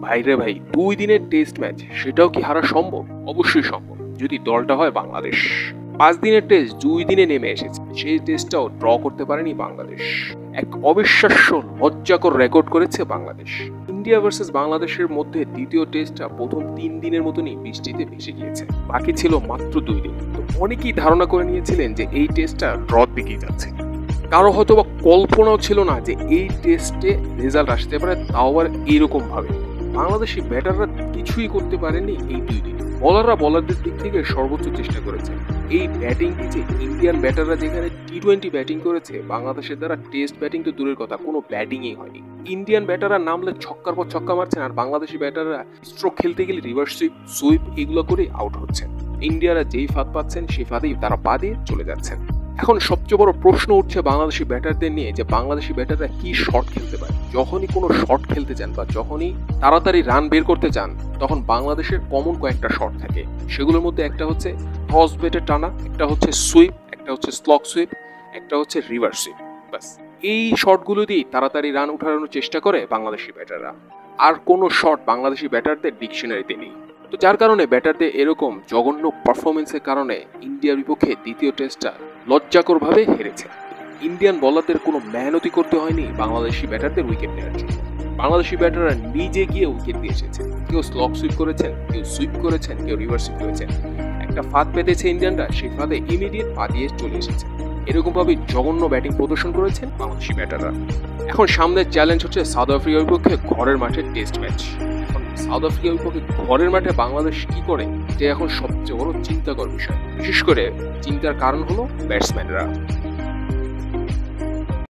ভাইরে ভাই, 2 দিনের টেস্ট ম্যাচ, সেটাও কি হারা সম্ভব? অবশ্যই সম্ভব, যদি দলটা হয় বাংলাদেশ। 5 দিনের টেস্ট 2 দিনে নেমে এসেছে, সেই টেস্টটাও ড্র করতে পারেনি বাংলাদেশ। এক অবিশ্বাস্য লজ্জাকর রেকর্ড করেছে বাংলাদেশ। ইন্ডিয়া ভার্সেস বাংলাদেশের মধ্যে দ্বিতীয় টেস্টটা প্রথম 3 দিনের মতনই বৃষ্টিতে ভেসে গিয়েছে, বাকি ছিল মাত্র 2 দিন। তো অনেকেই ধারণা করে নিয়েছিলেন যে এই টেস্টটা ড্রর দিকেই যাচ্ছে। কারো হয়তো বা কল্পনাও ছিল না যে এই টেস্টে রেজাল্ট আসতে পারে, তাও আবার এইরকম ভাবে। বাংলাদেশি ব্যাটাররা কিছুই করতে পারেনি এই 2 দিন। বলাররা বলারদের দিক থেকে সর্বোচ্চ চেষ্টা করেছে। এই ব্যাটিং পিচে ইন্ডিয়ান ব্যাটাররা যেখানে টি-20 ব্যাটিং করেছে, বাংলাদেশের দ্বারা টেস্ট ব্যাটিং তো দূরের কথা, কোনো ব্যাটিংই হয়নি। ইন্ডিয়ান ব্যাটাররা নামলে ছক্কার পর ছক্কা মারছেন, আর বাংলাদেশি ব্যাটাররা স্ট্রোক খেলতে গেলে রিভার্স সুইপ এগুলো করে আউট হচ্ছেন। ইন্ডিয়ারা যেই ফাঁদ পাচ্ছেন সেই ফাঁদেই তারা পা দিয়ে চলে যাচ্ছেন। এখন সবচেয়ে বড় প্রশ্ন উঠছে বাংলাদেশি ব্যাটারদের নিয়ে, যে বাংলাদেশি ব্যাটাররা কি শট খেলতে পারে। যখনই কোনো শট খেলতে চান বা যখনই তাড়াতাড়ি রান বের করতে চান, তখন বাংলাদেশের কমন কয়েকটা শট থাকে। সেগুলোর মধ্যে একটা হচ্ছে ক্রস বেটে টানা, একটা হচ্ছে সুইপ, একটা হচ্ছে স্লক সুইপ, একটা হচ্ছে রিভার্স সুইপ। বাস এই শটগুলো দিয়েই তাড়াতাড়ি রান উঠানোর চেষ্টা করে বাংলাদেশি ব্যাটাররা। আর কোনো শট বাংলাদেশি ব্যাটারদের ডিকশনারিতে নেই। তো যার কারণে ব্যাটারদের এরকম জঘন্য পারফরমেন্সের কারণে ইন্ডিয়ার বিপক্ষে দ্বিতীয় টেস্টটা লজ্জাকরভাবে হেরেছে। ইন্ডিয়ান বোলারদের কোনো মেহনতি করতে হয়নি বাংলাদেশি ব্যাটারদের উইকেট নেওয়ার জন্য। বাংলাদেশি ব্যাটাররা নিজে গিয়ে উইকেট দিয়ে এসেছে। কেউ স্লক সুইপ করেছেন, কেউ সুইপ করেছেন, কেউ রিভার্স সুইপ করেছেন। একটা ফাঁদ পেতেছে ইন্ডিয়ানরা, সেই ফাঁদে ইমিডিয়েট পা দিয়ে চলে এসেছে। এরকমভাবে জঘন্য ব্যাটিং প্রদর্শন করেছেন বাংলাদেশি ব্যাটাররা। এখন সামনের চ্যালেঞ্জ হচ্ছে সাউথ আফ্রিকার বিপক্ষে ঘরের মাঠে টেস্ট ম্যাচ। সাউথ আফ্রিকার বিপক্ষে ঘরের মাঠে বাংলাদেশ কি করে, এটা এখন সবচেয়ে বড় চিন্তাকর বিষয়। বিশেষ করে চিন্তার কারণ হলো ব্যাটসম্যানরা।